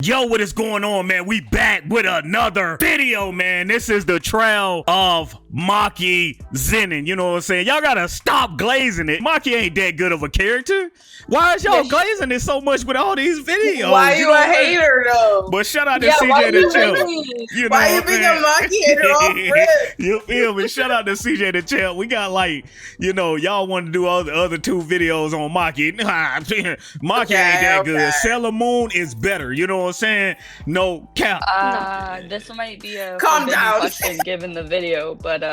Yo, what is going on, man? We back with another video, man. This is the trail of Maki Zenin. You know what I'm saying? Y'all gotta stop glazing it. Maki ain't that good of a character. Why is y'all glazing it so much with all these videos? Why you a hater though? But shout out to Cjdachamp. You know why you being a Maki hater off rip? You feel me? Shout out to Cjdachamp. We got like, you know, y'all want to do all the other two videos on Maki. Maki ain't that good. Sailor Moon is better. You know what I'm saying? No cap. This might be a calm down question given the video, but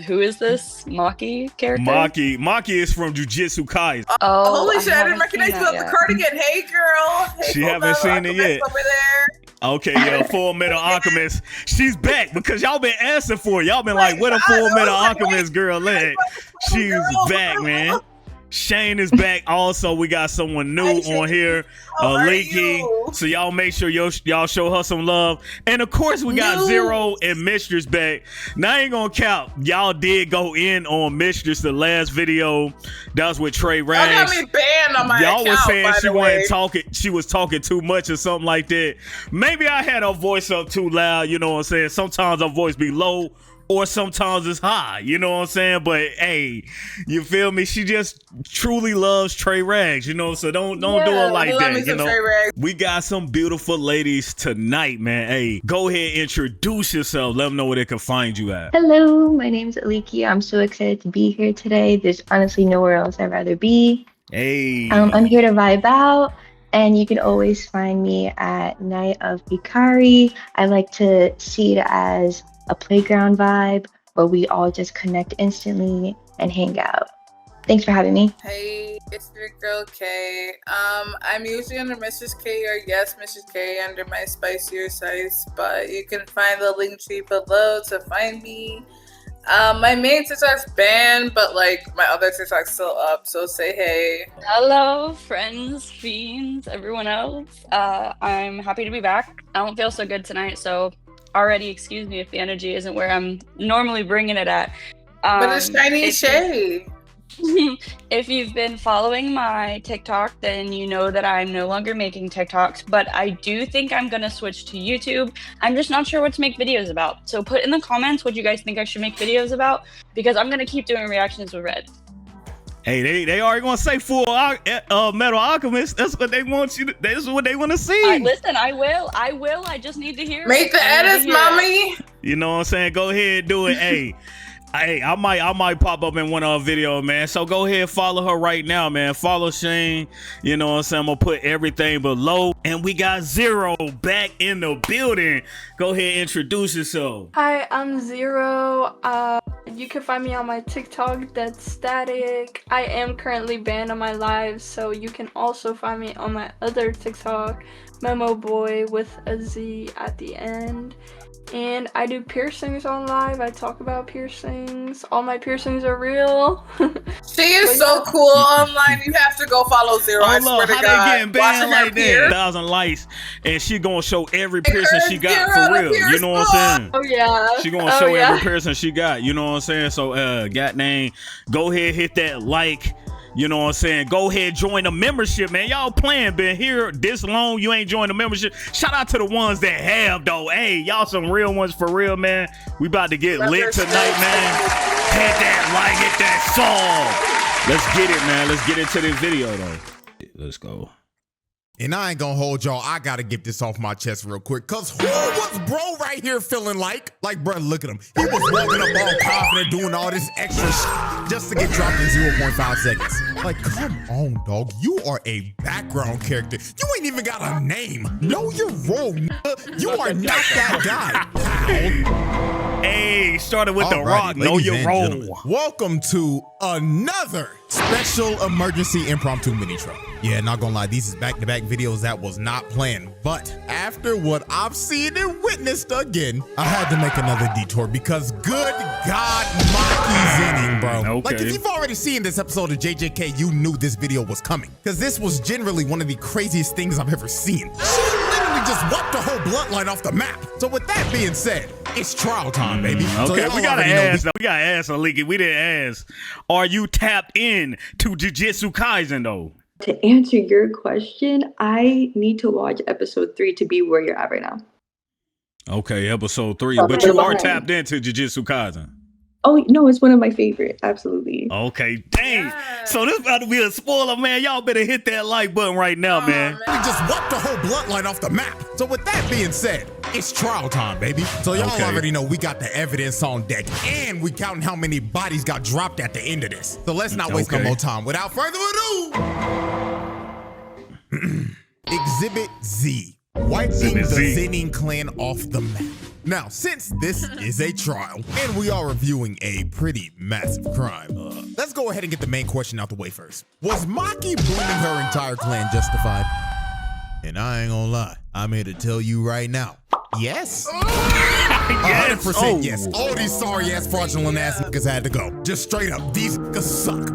who is this Maki character? Maki is from Jujutsu Kaisen. Oh, holy shit! I didn't recognize the cardigan. Hey, girl. Hey, she haven't seen it yet. Over there. Okay, yeah, Full Metal Alchemist. She's back because y'all been asking for it. Y'all been like, where the Full Metal Alchemist girl at? She's back, man. Shane is back. Also, we got someone new on here, Ahleekey. So y'all make sure y'all show her some love. And of course, we got Zero and Mistress back. Now I ain't gonna count. Y'all did go in on Mistress the last video. That was with Trey Rags. Y'all got me banned on my account. Y'all was saying she wasn't talking. She was talking too much or something like that. Maybe I had her voice up too loud. You know what I'm saying? Sometimes her voice be low. Or sometimes it's high, you know what I'm saying? But hey, you feel me? She just truly loves Trey Rags, you know. So don't do it like that, you know. We got some beautiful ladies tonight, man. Hey, go ahead, introduce yourself. Let them know where they can find you at. Hello, my name's Ahleekey. I'm so excited to be here today. There's honestly nowhere else I'd rather be. Hey, I'm here to vibe out. And you can always find me at Night of Hikari. I like to see it as a playground vibe where we all just connect instantly and hang out. Thanks for having me. Hey, it's your girl K. I'm usually under Mrs. K or yes, Mrs. K under my spicier sites, but you can find the link tree below to find me. My main TikTok's banned, but like my other TikTok's still up, so say hey. Hello, friends, fiends, everyone else. I'm happy to be back. I don't feel so good tonight, so already excuse me if the energy isn't where I'm normally bringing it at. But it's shiny shade. If you've been following my TikTok, then you know that I'm no longer making TikToks, but I do think I'm gonna switch to YouTube. I'm just not sure what to make videos about. So put in the comments what you guys think I should make videos about, because I'm gonna keep doing reactions with Red. Hey, they already gonna say Full Metal Alchemist. That's what they want you to. That's what they want to see. Listen, I will. I just need to hear. Make the edits, mommy. You know what I'm saying? Go ahead and do it. Hey, I might pop up in one of her videos, man. So go ahead, follow her right now, man. Follow Shane. You know what I'm saying? I'm gonna put everything below. And we got Zero back in the building. Go ahead, introduce yourself. Hi, I'm Zero. You can find me on my TikTok, that's static. I am currently banned on my lives, so you can also find me on my other TikTok, Memo Boy with a Z at the end. And I do piercings on live. I talk about piercings. All my piercings are real. She is so cool online. You have to go follow Zero. I swear to God. How they getting banned like that? 1,000 likes, and she gonna show every piercing she got for real. You know what I'm saying? Oh yeah. She gonna show every piercing she got. You know what I'm saying? So, goddamn, go ahead, hit that like. You know what I'm saying? Go ahead, join the membership, man. Y'all playing, been here this long, you ain't joined the membership. Shout out to the ones that have, though. Hey, y'all some real ones for real, man. We about to get lit tonight, man. Hit that like, hit that song. Let's get it, man. Let's get into this video, though. Let's go. And I ain't gonna hold y'all. I gotta get this off my chest real quick. Cause who was bro right here feeling like? Like, bro, look at him. He was walking up all confident, doing all this extra shit just to get dropped in 0.5 seconds. Like, come on, dog. You are a background character. You ain't even got a name. Know your role, nigga. You are not that guy. Hey, started with the rock. Know your role. Welcome to another special emergency impromptu mini trail. Yeah, not gonna lie, these is back-to-back videos that was not planned. But after what I've seen and witnessed again, I had to make another detour because good God, Maki Zenin, bro. Okay. Like, if you've already seen this episode of JJK, you knew this video was coming. Because this was generally one of the craziest things I've ever seen. She literally just wiped the whole bloodline off the map. So with that being said, it's trial time, baby. Okay, so we gotta ask Ahleekey. We didn't ask. Are you tapped in to Jujutsu Kaisen though? To answer your question, I need to watch episode 3 to be where you're at right now. Okay, episode 3. Okay. But you are tapped into Jujutsu Kaisen. Oh no, it's one of my favorite. Absolutely. Okay, dang. Yeah. So this about to be a spoiler, man. Y'all better hit that like button right now, man. We just wiped the whole bloodline off the map. So with that being said, it's trial time, baby. So y'all Okay. already know we got the evidence on deck, and we counting how many bodies got dropped at the end of this. So let's not waste no Okay. more time. Without further ado, Exhibit Z, wiping Exhibit the Z. Zenin clan off the map. Now, since this is a trial, and we are reviewing a pretty massive crime, let's go ahead and get the main question out the way first. Was Maki booming her entire clan justified? And I ain't gonna lie, I'm here to tell you right now, yes. 100% yes. All these sorry ass, fraudulent ass niggas had to go. Just straight up, these niggas suck.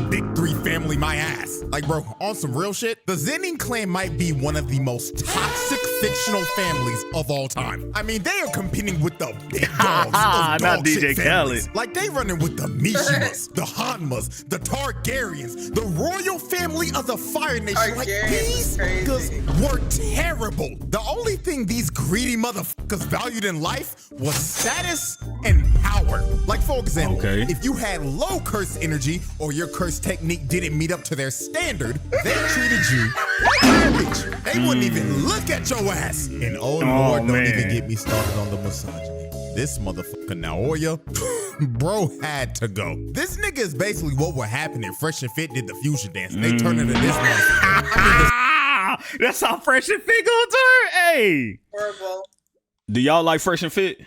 Big 3 family, my ass. Like, bro, on some real shit, the Zenin clan might be one of the most toxic fictional families of all time. I mean, they are competing with the big dogs. Not dog DJ shit families. Khaled. Like, they running with the Mishimas, the Hanmas, the Targaryens, the royal family of the Fire Nation. Like, Targaryens these is crazy. niggas were terrible. The only thing these greedy motherfuckers valued in life was status and power. Like, for example, Okay. if you had low curse energy or your curse technique didn't meet up to their standard, they treated you like garbage. They wouldn't even look at your ass. And oh Lord, don't man. even get me started on the misogyny. This motherfucker Naoya, bro, had to go. This nigga is basically what would happen if Fresh and Fit did the fusion dance. They turn into this motherfucker. That's how Fresh and Fit gonna turn. Hey, Horrible. do y'all like Fresh and Fit?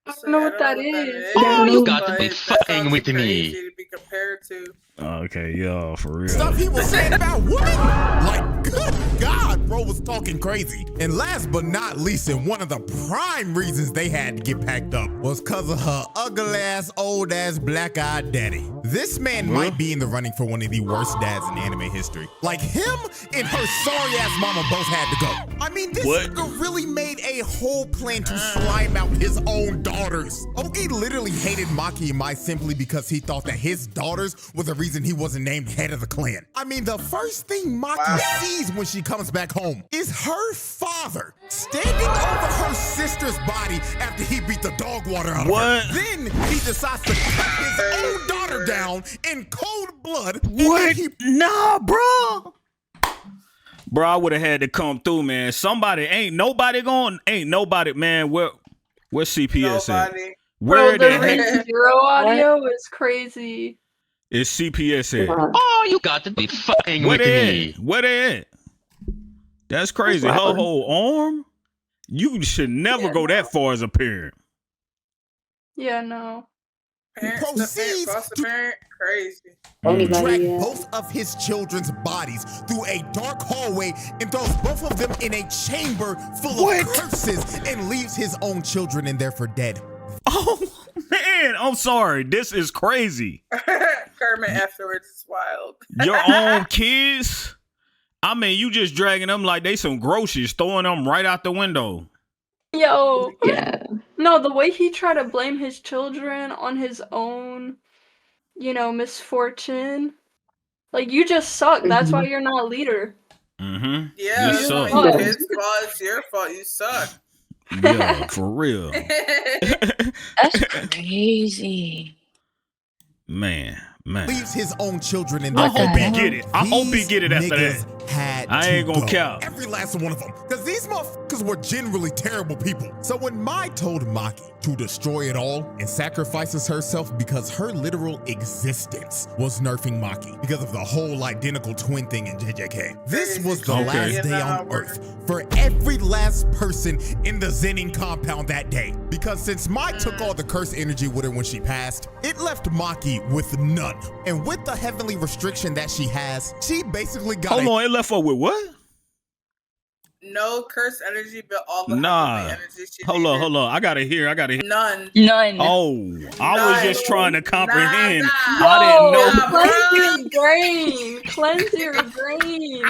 I don't know what that is. Oh, you got to be But that fucking sounds with me. crazy to be compared to. Okay, yo, for real. Stuff he was saying about women? Like, good God, bro was talking crazy. And last but not least, and one of the prime reasons they had to get packed up was because of her ugly ass, old ass, black-eyed daddy. This man might be in the running for one of the worst dads in anime history. Like, him and her sorry ass mama both had to go. I mean, this What? nigga really made a whole plan to slime out his own daughters. Oki literally hated Maki and Mai simply because he thought that his daughters were the reason he wasn't named head of the clan. I mean, the first thing Maki sees when she comes back home is her father standing over her sister's body after he beat the dog water out of What? her. Then he decides to cut his own daughter down in cold blood. and What? then Nah, bro. Bro, I would have had to come through, man. Somebody ain't nobody, man. Where's CPS at? Nobody. Where Bro, the the heck Ring Zero audio is crazy. is CPS at? Oh, you got to be fucking Where with they me. at? Where they at? That's crazy. Her whole arm? You should never go that far as a parent. Yeah, no. Parents, the proceeds parent, foster parent, crazy. Anybody, drag yeah. both of his children's bodies through a dark hallway and throws both of them in a chamber full of curses and leaves his own children in there for dead. Oh, man. I'm sorry. This is crazy. Kermit afterwards is wild. Your own kids? I mean, you just dragging them like they some groceries, throwing them right out the window. Yo. Yeah. No, the way he tried to blame his children on his own, misfortune. Like, you just suck. That's why you're not a leader. Mm-hmm. Yeah, You it's suck. not your kid's fault. It's your fault. You suck. Yeah, for real. That's crazy. Man. Leaves his own children in I there. hope he get it. I hope he These get it after niggas that. Had I to ain't gonna go. count. Every last one of them. Because these motherfuckers were generally terrible people. So when Mai told Maki to destroy it all and sacrifices herself because her literal existence was nerfing Maki because of the whole identical twin thing in JJK. This was the Okay. last day on Earth for every last person in the Zenin compound that day. Because since Mai took all the curse energy with her when she passed, it left Maki with none. And with the heavenly restriction that she has, she basically got Hold on, it left her with what? No curse energy, but all the Nah. heavenly energy she Hold needed. on. I gotta hear. None. None. Oh, I was just trying to comprehend. Nah. I didn't know. Nah, bro. Cleanse your brain. Cleanse your brain.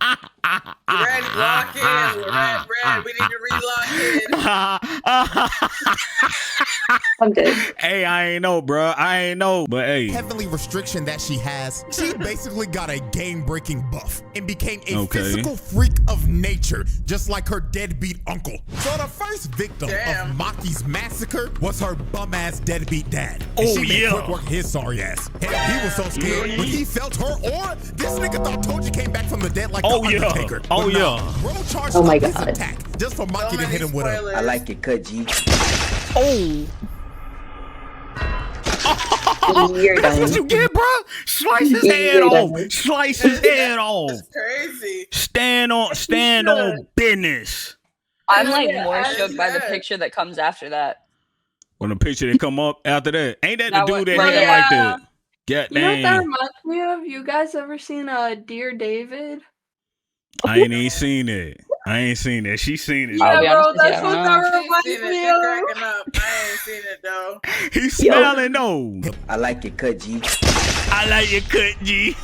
Red, lock in. Red, we need to relock in. I'm dead. Hey, I ain't know, bro. I ain't know. But hey. Heavenly restriction that she has, she basically got a game-breaking buff and became a physical freak of nature, just like her deadbeat uncle. So the first victim of Maki's massacre was her bum-ass deadbeat dad. And she made quick work his sorry ass. Hell, he was so scared when he felt her aura, this nigga thought Toji came back from the dead like the Undertaker. Oh my god. Attack just for Maki to hit him with a I like it, cut G. Oh. That's what you get, bro. Slice his head off. Slice his head off. That's crazy. Stand on business. I'm like more shook by the picture that comes after that. When the picture that come up after that, ain't that the dude that right, had like that? You know what that reminds me of? You guys ever seen Dear David? I ain't even seen it. I ain't seen it. She seen it. Yeah, bro, that's what that reminds me of. Cracking up. I ain't seen it though. He's smiling though. I like it, cut G. I like your cut, G.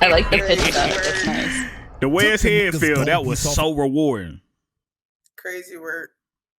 I like the picture. That's nice. The way his head felt, that was so rewarding. Crazy work.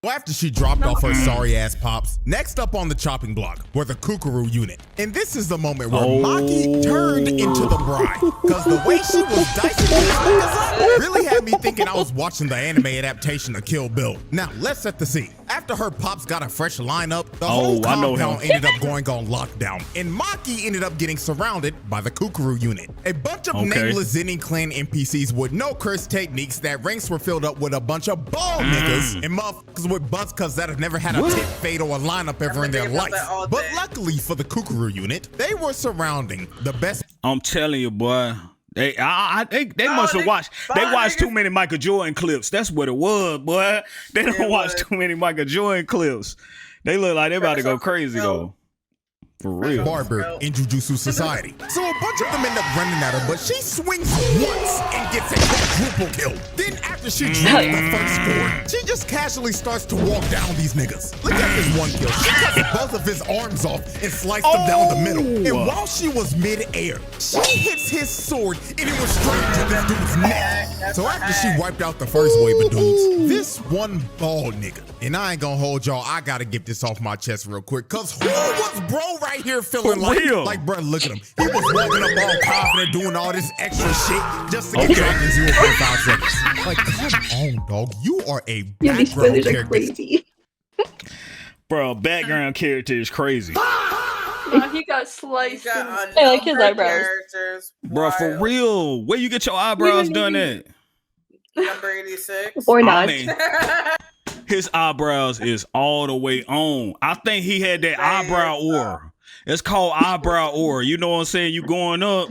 Well, after she dropped off her sorry ass pops, next up on the chopping block were the Kukuru unit. And this is the moment where Maki turned into the bride. Cause the way she was dicing these niggas up really had me thinking I was watching the anime adaptation of Kill Bill. Now, let's set the scene. After her pops got a fresh lineup, the whole compound ended up going on lockdown. And Maki ended up getting surrounded by the Kukuru unit. A bunch of nameless Zenin clan NPCs with no curse techniques that ranks were filled up with a bunch of bald niggas and motherfuckers with buzz cuts that have never had a tip fade or a lineup ever in their life. But luckily for the Kukuru unit, they were surrounding the best. I'm telling you, boy. They must have watched. They watched too many Michael Jordan clips. That's what it was, boy. They don't watch too many Michael Jordan clips. They look like they're about to go crazy though. For real. Barber in Jujutsu Society. So a bunch of them end up running at her, but she swings once and gets a quadruple kill. Then after she drops the first score, she just casually starts to walk down these niggas. Look at this one kill. She cuts both of his arms off and sliced them down the middle. And while she was mid-air, she hits his sword and it was straight to this dude's neck. So after she wiped out the first wave of dudes, this one bald nigga, and I ain't gonna hold y'all, I gotta get this off my chest real quick, cause who was bro right here feeling like bro, look at him. He was walking up all confident, doing all this extra shit just to get dropped in 0.5 seconds. Like, come on, dog. You are a background character. Bro, background character is crazy. He got sliced. I like his eyebrows. Bro, for real. Where you get your eyebrows done at? Number 86. Or not. His eyebrows is all the way on. I think he had that eyebrow aura. It's called eyebrow aura. You know what I'm saying? You going up,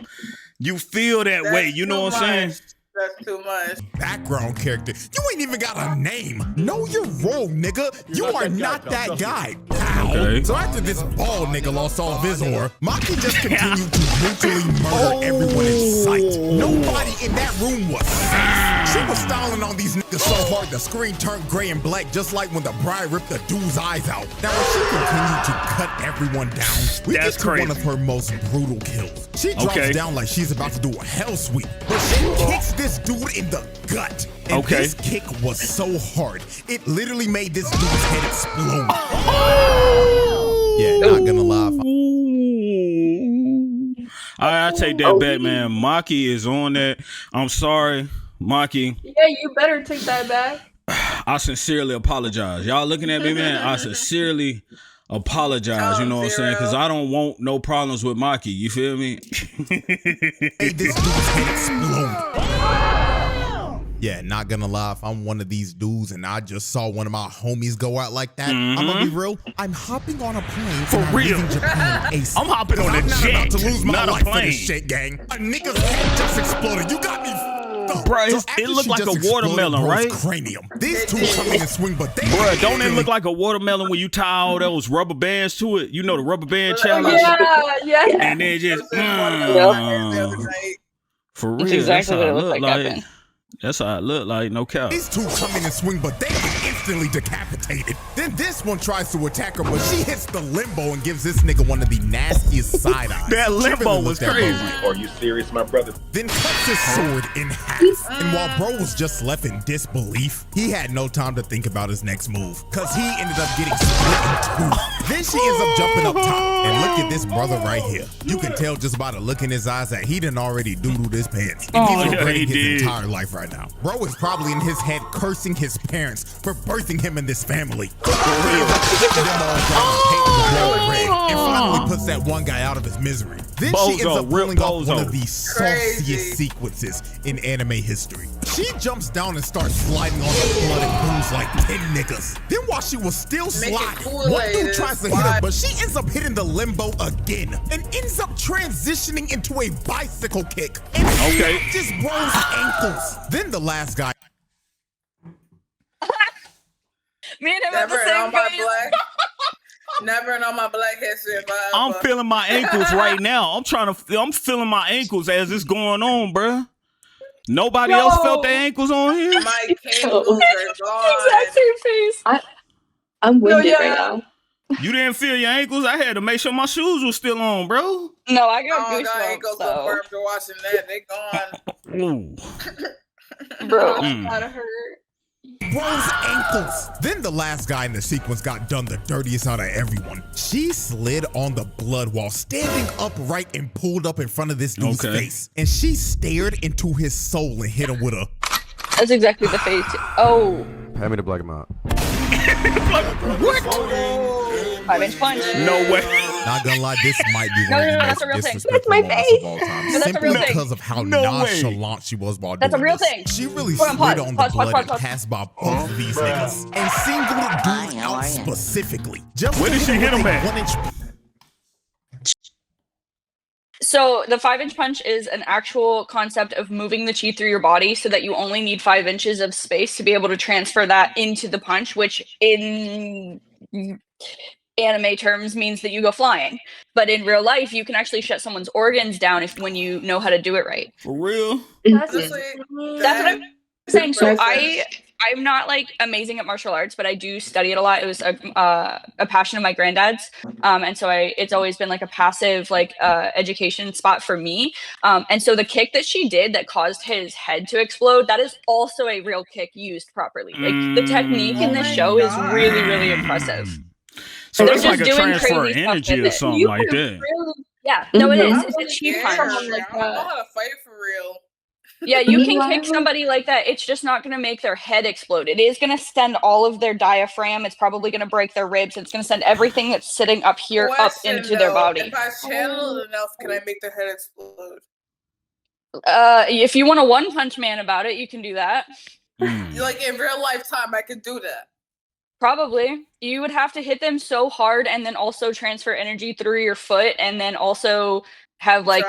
you feel that way. You know what I'm saying? That's too much. Background character. You ain't even got a name. Know your role, nigga. You are not that guy. Okay. So after this bald nigga lost all of his aura, Maki just continued to brutally murder everyone in sight. Nobody in that room was safe. She was styling on these niggas so hard the screen turned gray and black, just like when the bride ripped the dude's eyes out. Now when she continued to cut everyone down, we get to one of her most brutal kills. She drops down like she's about to do a hell sweep, but she kicks this dude in the gut. And this kick was so hard, it literally made this dude's head explode. Yeah, not gonna lie. I take that back, man. Maki is on that. I'm sorry, Maki. Yeah, you better take that back. I sincerely apologize. Y'all looking at me, man? I sincerely apologize. You know what I'm saying? Because I don't want no problems with Maki. You feel me? Made this dude's head explode. Yeah, not gonna lie, if I'm one of these dudes and I just saw one of my homies go out like that, I'm gonna be real, I'm hopping on a plane for real. Japan ASAP. I'm hopping on a jet, about to lose my not life a plane. for this shit, gang. A nigga's head just exploded. You got me. Bro, it looked like a watermelon, right? Cranium. These two come in and swing, but they don't it look like a watermelon when you tie all those rubber bands to it? You know the rubber band challenge? Yeah. And then just for real. That's exactly what it looked like. That's how it looked like, no cap. These two come in and swing, but they get instantly decapitated. decapitated. Then this one tries to attack her, but she hits the limbo and gives this nigga one of the nastiest side eyes. That limbo was crazy. Are you serious, my brother? Then cuts his sword in half. And while bro was just left in disbelief, he had no time to think about his next move, cause he ended up getting split in two. Then she ends up jumping up top. And look at this brother right here. You can tell just by the look in his eyes that he done already doodled his pants. And he's regretting his entire life right now. Bro is probably in his head cursing his parents for birthing him in this family. And finally puts that one guy out of his misery. Then she ends up pulling off one of the sauciest sequences in anime history. She jumps down and starts sliding on the blood and booze like 10 niggas. Then while she was still sliding, one dude tries to hit her, but she ends up hitting the limbo again and ends up transitioning into a bicycle kick and just bro's ankles. Then the last guy. Me and him have the same face. Never on my Black History. I'm feeling my ankles right now. I'm feeling my ankles as it's going on, bruh. Nobody else felt their ankles on here? My ankles are gone. Exact same face. I'm winded right now. You didn't feel your ankles? I had to make sure my shoes were still on, bro. No, I got Oh, goosebumps. God, ankles So. were after watching that. They gone. Bro, Gotta hurt. Bro's ankles. Then the last guy in the sequence got done the dirtiest out of everyone. She slid on the blood while standing upright and pulled up in front of this dude's face. And she stared into his soul and hit him with a... That's exactly the face. Oh. Hand me the black amount. What? 5-inch punch. No way. Not gonna lie, this might be one of the most disrespectful moments of all time. No, that's a real Simply thing. because of how No nonchalant she was while That's a doing real this. thing. She really Hold on, slid pause, on pause, the blood pause, and pause. passed by both of these niggas and singled a dude out specifically. Just Where did she hit him at? 1-inch. So the 5-inch punch is an actual concept of moving the chi through your body so that you only need 5 inches of space to be able to transfer that into the punch, which in anime terms means that you go flying. But in real life, you can actually shut someone's organs down when you know how to do it right. For real? That's what I'm saying. So I'm not like amazing at martial arts, but I do study it a lot. It was a passion of my granddad's, and so it's always been like a passive education spot for me. And so the kick that she did that caused his head to explode, that is also a real kick used properly. Like the technique in this show is really, really impressive. So they're that's like a just doing transfer of crazy stuff energy with or it. something You like can that. Yeah, no, it is. I'm It's a scared. chi punch. I don't know how to fight for real. Yeah, you can kick somebody like that. It's just not going to make their head explode. It is going to send all of their diaphragm. It's probably going to break their ribs. It's going to send everything that's sitting up here up into their body. If I channel it enough, can I make their head explode? If you want a One Punch Man about it, you can do that. Like in real lifetime, I could do that. Probably. You would have to hit them so hard and then also transfer energy through your foot and then also have like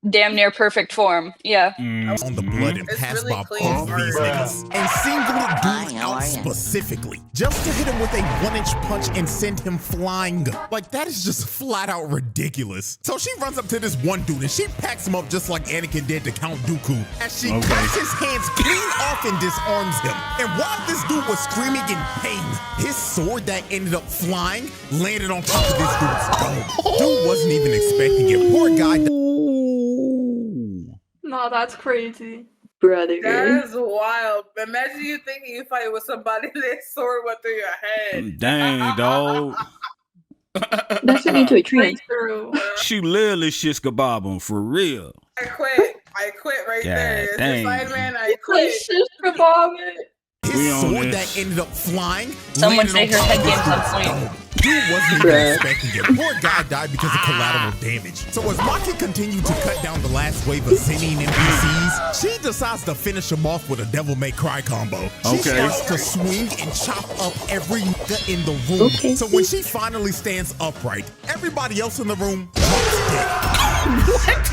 damn near perfect form. Yeah. On the blood and passed by both of these niggas and singled a dude out specifically just to hit him with a 1-inch punch and send him flying. Like, that is just flat out ridiculous. So she runs up to this one dude and she packs him up just like Anakin did to Count Dooku as she cuts his hands clean off and disarms him. And while this dude was screaming in pain, his sword that ended up flying landed on top of this dude's dome. Dude wasn't even expecting it. Poor guy. No, that's crazy. Brother. That is wild. Imagine you thinking you fight with somebody that sword went through your head. Dang, dog. That's what you do a trance. She literally shit kebab him for real. I quit. I quit right there. dang. Spider-Man, I quit. His sword that ended up flying. Someone say her head game's on point. Dude wasn't even expecting it. Poor guy died because of collateral damage. So as Maki continued to cut down the last wave of Zenin NPCs, she decides to finish him off with a Devil May Cry combo. She starts to swing and chop up every nigga in the room. So when she finally stands upright, everybody else in the room drops dead.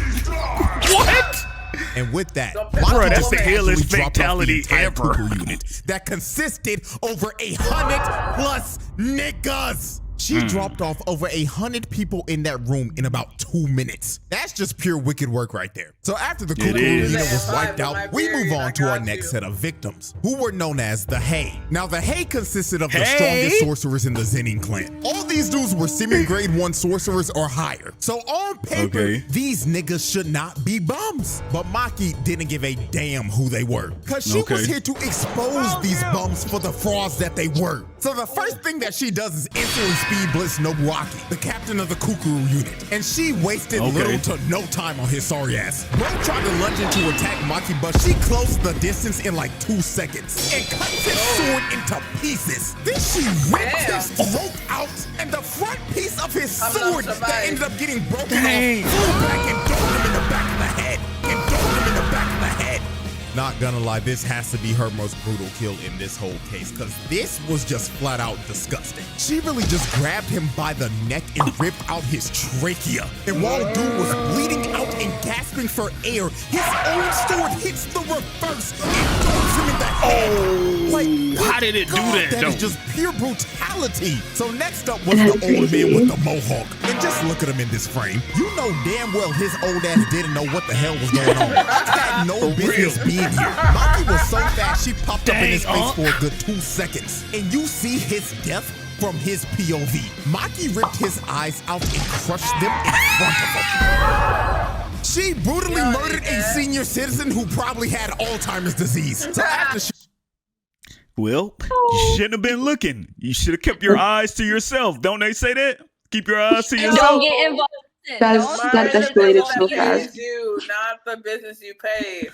What? And with that, Bro, that's the illest fatality ever. Kukuru unit that consisted over 100+ niggas. She dropped off over 100 people in that room in about 2 minutes. That's just pure wicked work right there. So after the Kukuru unit was wiped out, we move on to our next set of victims, who were known as the Hay. Now the Hay consisted of the strongest sorcerers in the Zenin clan. All these dudes were semi-grade 1 sorcerers or higher. So on paper, these niggas should not be bums. But Maki didn't give a damn who they were, cause she was here to expose these bums for the frauds that they were. So the first thing that she does is instantly speed blitz Nobuaki, the captain of the Kukuru unit. And she wasted little to no time on his sorry ass. Bro tried to lunge in to attack Maki, but she closed the distance in like 2 seconds and cuts his sword into pieces. Then she ripped his throat out, and the front piece of his sword that ended up getting broken off flew back and dove him in the back of the head. Not gonna lie, this has to be her most brutal kill in this whole case, because this was just flat out disgusting. She really just grabbed him by the neck and ripped out his trachea. And while dude was bleeding out and gasping for air, his own sword hits the reverse and throws him in the head. Like, how did it do that? That is just pure brutality. So next up was the old man with the mohawk. And just look at him in this frame. You know damn well his old ass didn't know what the hell was going on. He had no business being here. Maki was so fast she popped up in his face for a good 2 seconds. And you see his death from his POV. Maki ripped his eyes out and crushed them in front of him. She brutally murdered a senior citizen who probably had Alzheimer's disease. So after she you shouldn't have been looking. You should have kept your eyes to yourself. Don't they say that? Keep your eyes to yourself. Don't get involved. That escalated so fast. You, not the business you paid.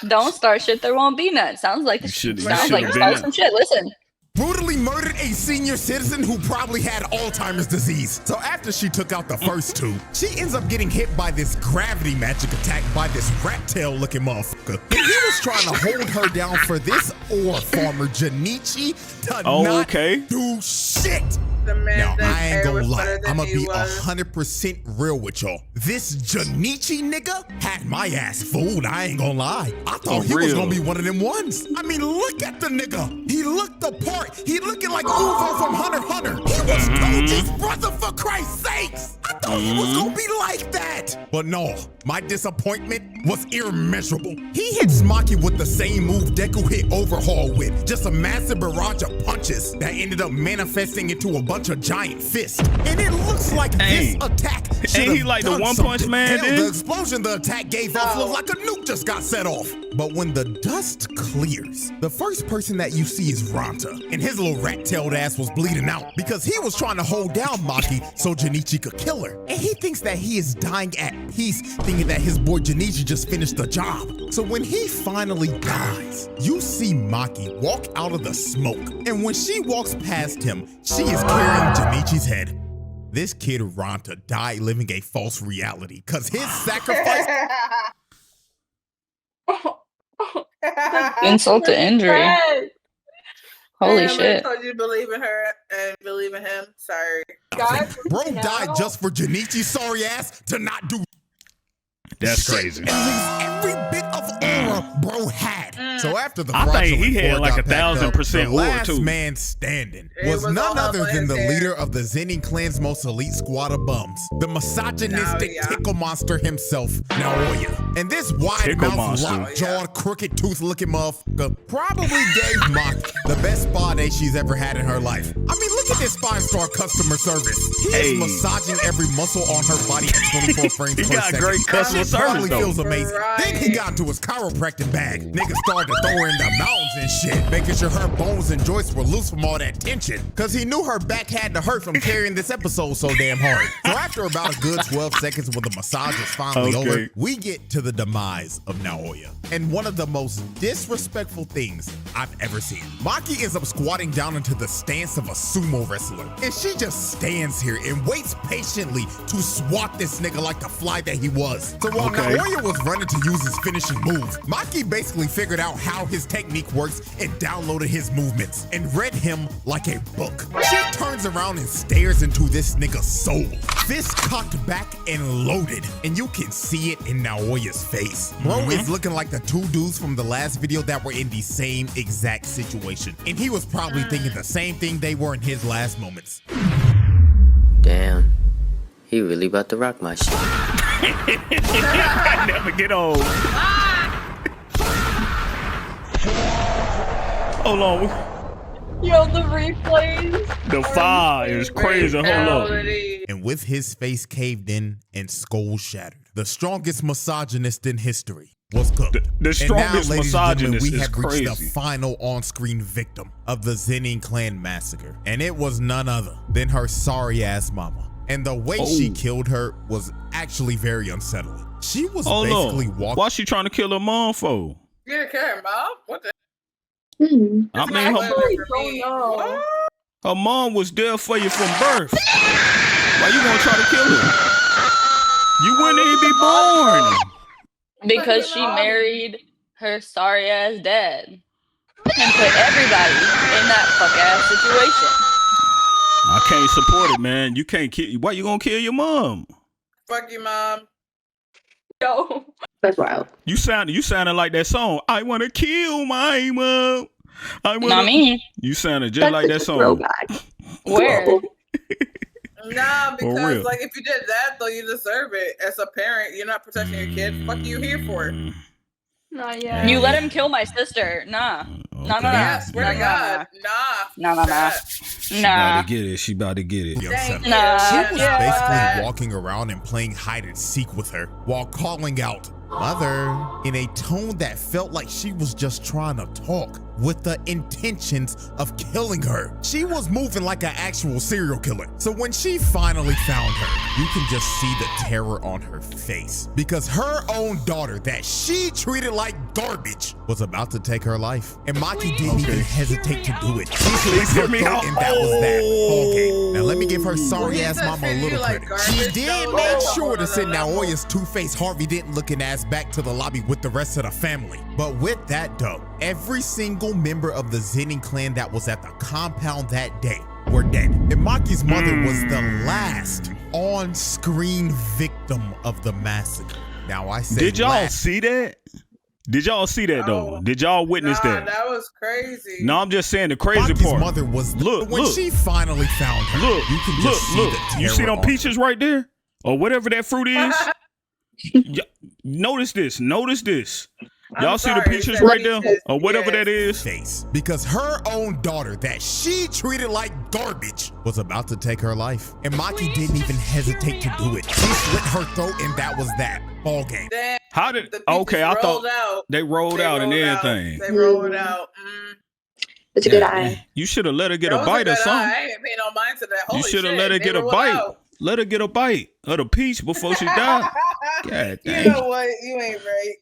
Don't start shit there won't be none. Sounds like some shit. Listen. Brutally murdered a senior citizen who probably had Alzheimer's disease. So after she took out the first 2, she ends up getting hit by this gravity magic attack by this rat tail looking motherfucker. And he was trying to hold her down for this ore farmer Janichi to not do shit. Now, I ain't gonna lie, I'm gonna be 100% real with y'all. This Janichi nigga had my ass fooled, I ain't gonna lie. I thought he was gonna be one of them ones. I mean, look at the nigga. He looked the part. He looking like Uvo from Hunter x Hunter. He was Koji's brother, for Christ's sakes. I thought he was gonna be like that. But no, my disappointment was immeasurable. He hits Maki with the same move Deku hit Overhaul with. Just a massive barrage of punches that ended up manifesting into a bunch of giant fists. And it looks like this attack ain't he like the One Punch Man? Hell, the explosion the attack gave off looked like a nuke just got set off. But when the dust clears, the first person that you see is Ranta. And his little rat-tailed ass was bleeding out because he was trying to hold down Maki so Janichi could kill her. And he thinks that he is dying at peace, thinking that his boy Janichi just finished the job. So when he finally dies, you see Maki walk out of the smoke. And when she walks past him, she is carrying Janichi's head. This kid Ranta died living a false reality because his sacrifice... Insult to injury. Holy shit. I told you to believe in her and believe in him. Sorry. Bro died just for Janichi's sorry ass to not do. That's crazy. At least every bit of aura bro had. So after the I think he had like 1,000% the aura last too. man standing was none other than the leader of the Zenin clan's most elite squad of bums, the misogynistic tickle monster himself, Naoya. And this wide-mouthed, lockjawed, crooked-toothed looking motherfucker probably gave Maki the best spa day she's ever had in her life. I mean, look at this 5-star customer service. He is massaging every muscle on her body at 24 frames per second. He got great customer service, probably feels amazing. Then he got into his chiropractic bag. Niggas started to throw her in the mountains and shit, making sure her bones and joints were loose from all that tension. Cause he knew her back had to hurt from carrying this episode so damn hard. So after about a good 12 seconds when the massage is finally over, we get to the demise of Naoya. And one of the most disrespectful things I've ever seen. Maki ends up squatting down into the stance of a sumo wrestler. And she just stands here and waits patiently to swat this nigga like the fly that he was. So while Naoya was running to use his finishing move, Maki basically figured figured out how his technique works and downloaded his movements and read him like a book. She turns around and stares into this nigga's soul. Fist cocked back and loaded, and you can see it in Naoya's face. Bro is looking like the two dudes from the last video that were in the same exact situation, and he was probably thinking the same thing they were in his last moments. Damn, he really about to rock my shit. Never get old. Hold on. Yo, the replays. The fire is crazy. Hold on. And with his face caved in and skull shattered, the strongest misogynist in history was cooked. The strongest and now, misogynist we is have crazy. reached the final on-screen victim of the Zenin clan massacre, and it was none other than her sorry-ass mama. And the way she killed her was actually very unsettling. She was basically walking. Why she trying to kill her mom for? You kill her mom? What the? I mean, her mom was there for you from birth. Why you gonna try to kill her? You wouldn't even be born. Because she married her sorry ass dad and put everybody in that fuck ass situation. I can't support it, man. You can't kill. Why you gonna kill your mom? Fuck you, mom. Yo. That's wild. You sounded like that song. I wanna kill my mom. Not me. You sounded just like that song. Where? Nah, For real. because like if you did that though, you deserve it. As a parent, you're not protecting your kid. Fuck you here for? Not yet. You let him kill my sister. Nah. Nah. Yeah, swear to God. Nah. She about to get it. She about to get it. She was basically walking around and playing hide and seek with her while calling out, "Mother," in a tone that felt like she was just trying to talk with the intentions of killing her. She was moving like an actual serial killer. So when she finally found her, you can just see the terror on her face because her own daughter that she treated like garbage was about to take her life. And Maki didn't even hesitate to do it. She slit her throat and that was that. Okay, now let me give her sorry ass mama a little credit. She did make sure to send Naoya's two-faced Harvey Dent looking ass back to the lobby with the rest of the family. But with that though, every single member of the Zenin clan that was at the compound that day were dead. And Maki's mother was the last on-screen victim of the massacre. Now I say, did y'all see that? Did y'all see that though? Did y'all witness that? That was crazy. No, I'm just saying the crazy Maki's part. mother was when she finally found her. You can just see the terror. You see them peaches right there, or whatever that fruit is. Notice this. Y'all see the peaches right there, or whatever that is? Face. Because her own daughter that she treated like garbage was about to take her life. And Maki didn't even hesitate to do it. She slit her throat and that was that. Ball game. How did, okay, I thought they rolled out and everything. They rolled out. It's a good eye. You should have let her get a bite or something. I ain't paying no mind to that. You should have let her get a bite. Let her get a bite of the peach before she died. God dang. You know what? You ain't right.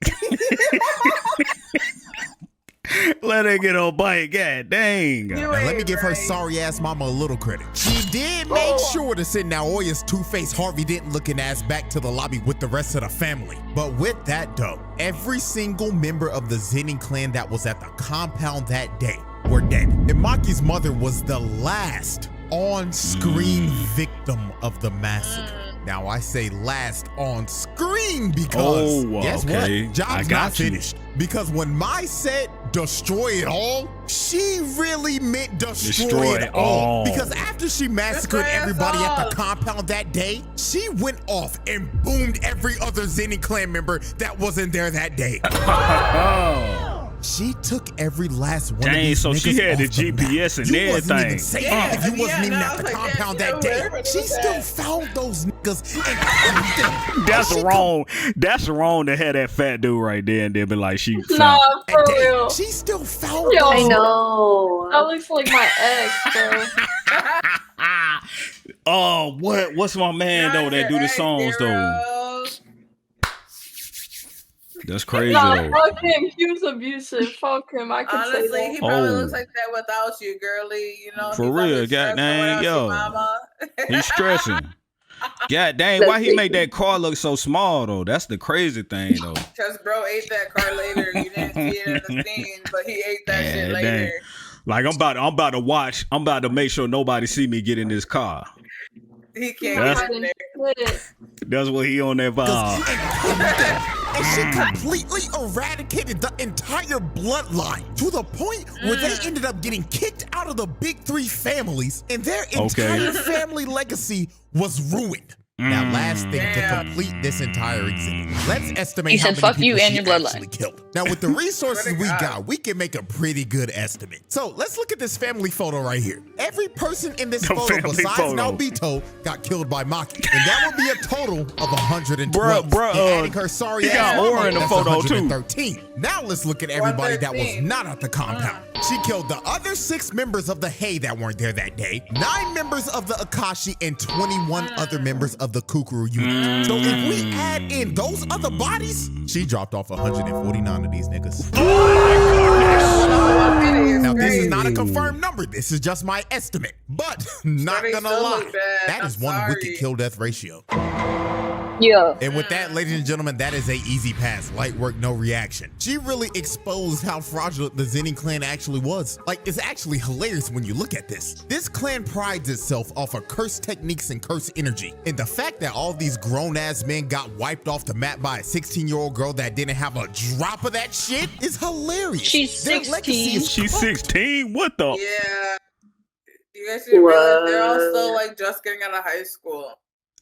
Let her get a bite. God dang. Now let me give her sorry ass mama a little credit. She did make sure to send Naoya's two-faced Harvey Dent looking ass back to the lobby with the rest of the family. But with that though, every single member of the Zenin clan that was at the compound that day were dead. And Maki's mother was the last on-screen victim of the massacre. Now I say last on screen because guess what? Job's not finished. Because when Mai said destroy it all, she really meant destroy it all. Because after she massacred everybody at the compound that day, she went off and boomed every other Zenin clan member that wasn't there that day. She took every last one of these so niggas she had the off GPS and you everything. Wasn't even safe if you wasn't even at the compound that day. She still found those niggas and That's wrong to have that fat dude right there and then be like she found. Nah, for real. She still found Yo, I know. That looks like my ex, bro. Oh, what's my man though that do the songs though? That's crazy. Nah, though. fuck him. He was abusive. Fuck him. I can say that. He probably looks like that without you, girly. You know, for real, goddamn, yo, he's stressing. God dang, why he made that car look so small though? That's the crazy thing though. Because bro ate that car later. You didn't see it in the scene, but he ate that shit later. Dang. Like I'm about to watch. I'm about to make sure nobody see me get in this car. He can't get in there. That's what he on that vibe. And she completely eradicated the entire bloodline to the point where they ended up getting kicked out of the big three families, and their entire family legacy was ruined. Now, last thing to complete this entire exhibit, let's estimate how many people she actually killed. Now, with the resources we got, we can make a pretty good estimate. So let's look at this family photo right here. Every person in this photo besides Naobito got killed by Maki, and that would be a total of 112. Adding her sorry ass mama, in the photo 113. Too. Now let's look at everybody that was not at the compound. She killed the other 6 members of the Hay that weren't there that day, 9 members of the Akashi, and 21 other members of the Kukuru unit. So if we add in those other bodies, she dropped off 149 of these niggas. Now this is not a confirmed number. This is just my estimate. But not gonna lie, that is one wicked kill death ratio. Yeah. And with that, ladies and gentlemen, that is a easy pass. Light work, no reaction. She really exposed how fraudulent the Zenin clan actually was. Like, it's actually hilarious when you look at this. This clan prides itself off of cursed techniques and cursed energy. And the fact that all these grown-ass men got wiped off the map by a 16-year-old girl that didn't have a drop of that shit is hilarious. She's 16. She's 16? What the? Yeah. You guys should realize they're all still like just getting out of high school.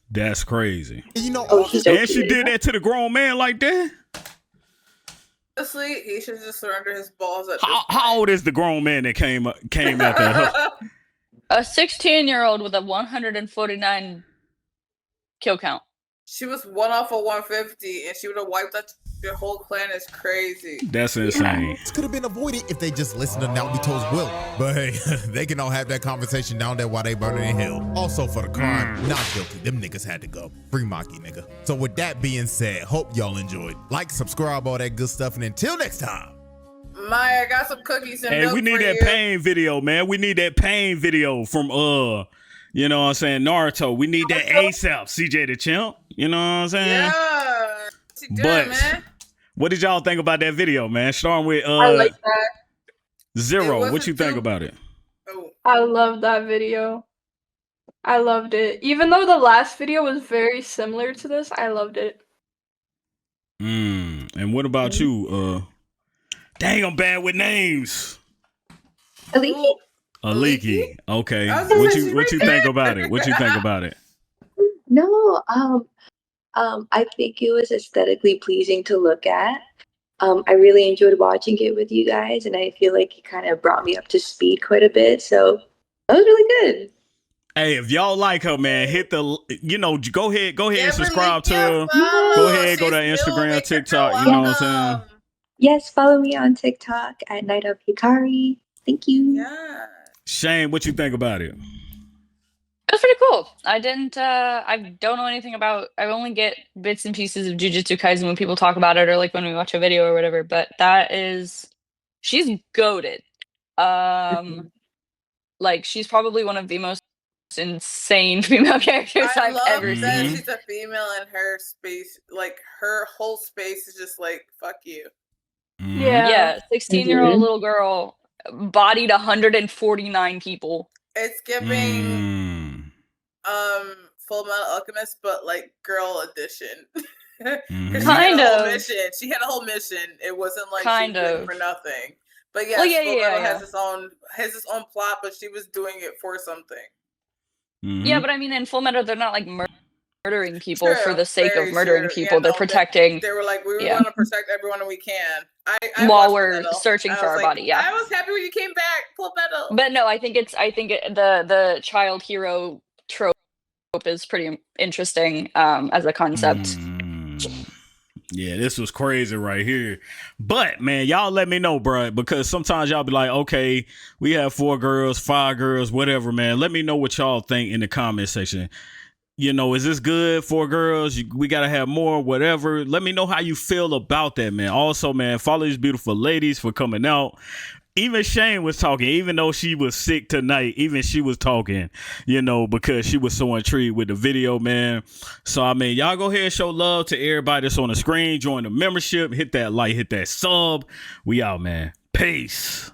That's crazy. You know, and she did that to the grown man like that? Honestly, he should just surrender his balls at How old is the grown man that came after her? A 16-year-old with a 149 kill count. She was 1 off of 150, and she would have wiped out your whole clan. Is crazy. That's insane. This could have been avoided if they just listened to Naobito's will. But hey, they can all have that conversation down there while they burning in hell. Also for the crime, not guilty. Them niggas had to go. Free Maki, nigga. So with that being said, hope y'all enjoyed. Like, subscribe, all that good stuff, and until next time. Maya, I got some cookies and milk we need for that you. pain video, man. We need that pain video from you know what I'm saying, Naruto. We need that ASAP, Cjdachamp. You know what I'm saying? Yeah. But man. What did y'all think about that video, man? Starting with I like that. Zero. What you think about it? I love that video. I loved it. Even though the last video was very similar to this, I loved it. And what about you? Dang, I'm bad with names. Ahleekey? Ahleekey. Okay. What you think about it? What you think about it? No, I think it was aesthetically pleasing to look at. I really enjoyed watching it with you guys, and I feel like it kind of brought me up to speed quite a bit. So that was really good. Hey, if y'all like her, man, hit the, go ahead and subscribe to her. Go ahead, go to Instagram, TikTok, you know what I'm saying? Yes, follow me on TikTok at Night of Hikari. Thank you. Yeah. Shane, what you think about it? It was pretty cool. I don't know anything about, I only get bits and pieces of Jujutsu Kaisen when people talk about it or like when we watch a video or whatever, but she's goated. Like she's probably one of the most insane female characters I've ever seen. I love that she's a female in her space. Like her whole space is just like, fuck you. Yeah, 16-year-old little girl bodied 149 people. It's giving Full Metal Alchemist, but like girl edition. Kind of. She had a whole mission. It wasn't like kind she did of it for nothing. But yes, Full Metal has its own plot, but she was doing it for something. Yeah, but I mean, in Full Metal, they're not like murdering people for the sake of murdering people. They're protecting. They were like, we were going to protect everyone we can. While we're searching for our body. Yeah, I was happy when you came back, Full Metal. But no, I think the child hero trope is pretty interesting as a concept. Yeah, this was crazy right here. But man, y'all let me know, bro, because sometimes y'all be like, okay, we have 4 girls, 5 girls, whatever, man. Let me know what y'all think in the comment section. You know, is this good? 4 girls? We got to have more, whatever. Let me know how you feel about that, man. Also, man, follow these beautiful ladies for coming out. even Shane was talking, even though she was sick tonight, even she was talking, you know, because she was so intrigued with the video, man. So, I mean, y'all go ahead and show love to everybody that's on the screen. Join the membership. Hit that like, hit that sub. We out, man. Peace.